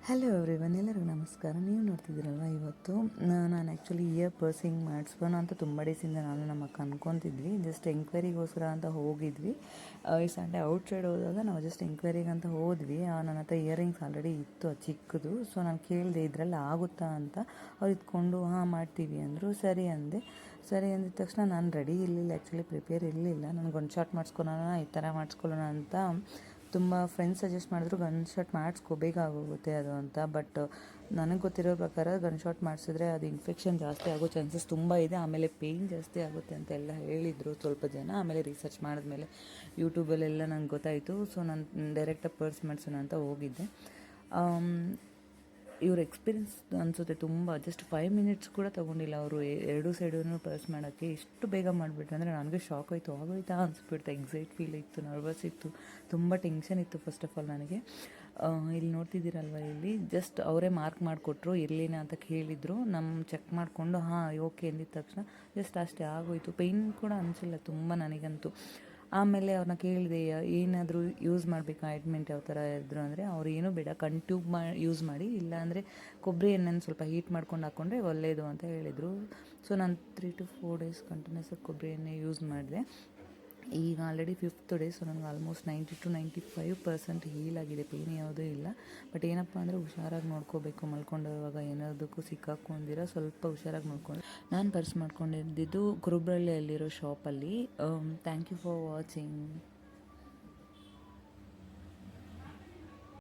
Hello everyone, ಎಲ್ಲರಿಗೂ ನಮಸ್ಕಾರ. ನೀವು ನೋಡ್ತಿದ್ದೀರಲ್ವ, ಇವತ್ತು ನಾನು ಆ್ಯಕ್ಚುಲಿ ಇಯರ್ ಪರ್ಸಿಂಗ್ ಮಾಡಿಸ್ಬೋಣ ಅಂತ ತುಂಬ ಡೇಸಿಂದ ನಾನು ನಮ್ಮ ಅಕ್ಕ ಅನ್ಕೊತಿದ್ವಿ. ಜಸ್ಟ್ ಎಂಕ್ವೈರಿಗೋಸ್ಕರ ಅಂತ ಹೋಗಿದ್ವಿ. ಈ ಸಂಡೇ ಔಟ್ಸೈಡ್ ಹೋದಾಗ ನಾವು ಜಸ್ಟ್ ಎಂಕ್ವೈರಿಗೆ ಅಂತ ಹೋದ್ವಿ. ನನ್ನ ಹತ್ರ ಇಯರಿಂಗ್ಸ್ ಆಲ್ರೆಡಿ ಇತ್ತು, ಅದು ಚಿಕ್ಕದು. ಸೊ ನಾನು ಕೇಳಿದೆ ಇದರಲ್ಲಿ ಆಗುತ್ತಾ ಅಂತ. ಅವ್ರು ಇದ್ಕೊಂಡು ಮಾಡ್ತೀವಿ ಅಂದರು. ಸರಿ ಅಂದಿದ ತಕ್ಷಣ ನಾನು ರೆಡಿ ಇರಲಿಲ್ಲ, ಆ್ಯಕ್ಚುಲಿ ಪ್ರಿಪೇರ್ ಇರಲಿಲ್ಲ. ನಾನು ಗನ್ ಶಾಟ್ ಮಾಡಿಸ್ಕೊಳ್ಳೋಣ, ಈ ಥರ ಮಾಡಿಸ್ಕೊಳ್ಳೋಣ ಅಂತ ತುಂಬ ಫ್ರೆಂಡ್ಸ್ ಸಜೆಸ್ಟ್ ಮಾಡಿದ್ರು. ಗನ್ ಶಾಟ್ ಮಾಡಿಸ್ಕೊ, ಬೇಗ ಆಗೋಗುತ್ತೆ ಅದು ಅಂತ. ಬಟ್ ನನಗೆ ಗೊತ್ತಿರೋ ಪ್ರಕಾರ ಗನ್ ಶಾಟ್ ಮಾಡಿಸಿದ್ರೆ ಅದು ಇನ್ಫೆಕ್ಷನ್ ಜಾಸ್ತಿ ಆಗೋ ಚಾನ್ಸಸ್ ತುಂಬ ಇದೆ. ಆಮೇಲೆ ಪೇಯ್ನ್ ಜಾಸ್ತಿ ಆಗುತ್ತೆ ಅಂತ ಎಲ್ಲ ಹೇಳಿದರು ಸ್ವಲ್ಪ ಜನ. ಆಮೇಲೆ ರಿಸರ್ಚ್ ಮಾಡಿದ್ಮೇಲೆ ಯೂಟ್ಯೂಬಲ್ಲೆಲ್ಲ ನಂಗೆ ಗೊತ್ತಾಯಿತು. ಸೊ ನಾನು ಡೈರೆಕ್ಟಾಗಿ ಪರ್ಸ್ ಮಾಡಿಸೋಣ ಅಂತ ಹೋಗಿದ್ದೆ. ಇವ್ರ ಎಕ್ಸ್ಪೀರಿಯನ್ಸ್ ಅನಿಸುತ್ತೆ ತುಂಬ. ಜಸ್ಟ್ 5 ಮಿನಿಟ್ಸ್ ಕೂಡ ತೊಗೊಂಡಿಲ್ಲ ಅವರು ಎರಡೂ ಸೈಡೂ ಪರ್ಸ್ ಮಾಡೋಕ್ಕೆ. ಇಷ್ಟು ಬೇಗ ಮಾಡಿಬಿಟ್ರು ಅಂದರೆ ನನಗೆ ಶಾಕ್ ಆಯಿತು. ಆಗೋಯ್ತಾ ಅನಿಸ್ಬಿಡ್ತು. ಎಕ್ಸೈಟ್ ಫೀಲ್ ಇತ್ತು, ನರ್ವಸ್ ಇತ್ತು, ತುಂಬ ಟೆನ್ಷನ್ ಇತ್ತು ಫಸ್ಟ್ ಆಫ್ ಆಲ್ ನನಗೆ. ಇಲ್ಲಿ ನೋಡ್ತಿದ್ದೀರಲ್ವ, ಇಲ್ಲಿ ಜಸ್ಟ್ ಅವರೇ ಮಾರ್ಕ್ ಮಾಡಿಕೊಟ್ರು, ಇರಲಿನ ಅಂತ ಕೇಳಿದರು. ಚೆಕ್ ಮಾಡಿಕೊಂಡು ಓಕೆ ಅಂದಿದ ತಕ್ಷಣ ಜಸ್ಟ್ ಅಷ್ಟೇ ಆಗೋಯಿತು. ಪೇಯ್ನ್ ಕೂಡ ಅನಿಸಿಲ್ಲ ತುಂಬ ನನಗಂತೂ. ಆಮೇಲೆ ಅವ್ರನ್ನ ಕೇಳಿದೆ ಏನಾದರೂ ಯೂಸ್ ಮಾಡಬೇಕಾ, ಆಯಿಂಟ್ಮೆಂಟ್ ಯಾವ ಥರ ಇದ್ರು ಅಂದರೆ ಅವ್ರು ಏನೂ ಬೇಡ, ಟ್ಯೂಬ್ ಯೂಸ್ ಮಾಡಿ, ಇಲ್ಲಾಂದರೆ ಕೊಬ್ಬರಿ ಎಣ್ಣೆನ ಸ್ವಲ್ಪ ಹೀಟ್ ಮಾಡ್ಕೊಂಡು ಹಾಕ್ಕೊಂಡ್ರೆ ಒಳ್ಳೆಯದು ಅಂತ ಹೇಳಿದರು. ಸೊ ನಾನು 3 to 4 ಡೇಸ್ ಕಂಟಿನ್ಯೂಸ್ ಕೊಬ್ಬರಿ ಎಣ್ಣೆ ಯೂಸ್ ಮಾಡಿದೆ. ಈಗ ಆಲ್ರೆಡಿ 5th ಡೇ. ಸೊ ನನಗೆ ಆಲ್ಮೋಸ್ಟ್ 90 to 95% ಹೀಲ್ ಆಗಿದೆ, ಪೇಯ್ನ್ ಯಾವುದೂ ಇಲ್ಲ. ಬಟ್ ಏನಪ್ಪ ಅಂದರೆ ಹುಷಾರಾಗಿ ನೋಡ್ಕೋಬೇಕು. ಮಲ್ಕೊಂಡಿರುವಾಗ ಏನಾದಕ್ಕೂ ಸಿಕ್ಕಾಕೊಂಡಿರ ಸ್ವಲ್ಪ ಹುಷಾರಾಗಿ ನೋಡ್ಕೊಂಡು. ನಾನು ಪರ್ಸ್ ಮಾಡ್ಕೊಂಡಿದ್ದು ಕುರುಬ್ರಳ್ಳಿಯಲ್ಲಿರೋ ಶಾಪಲ್ಲಿ. Thank you for watching.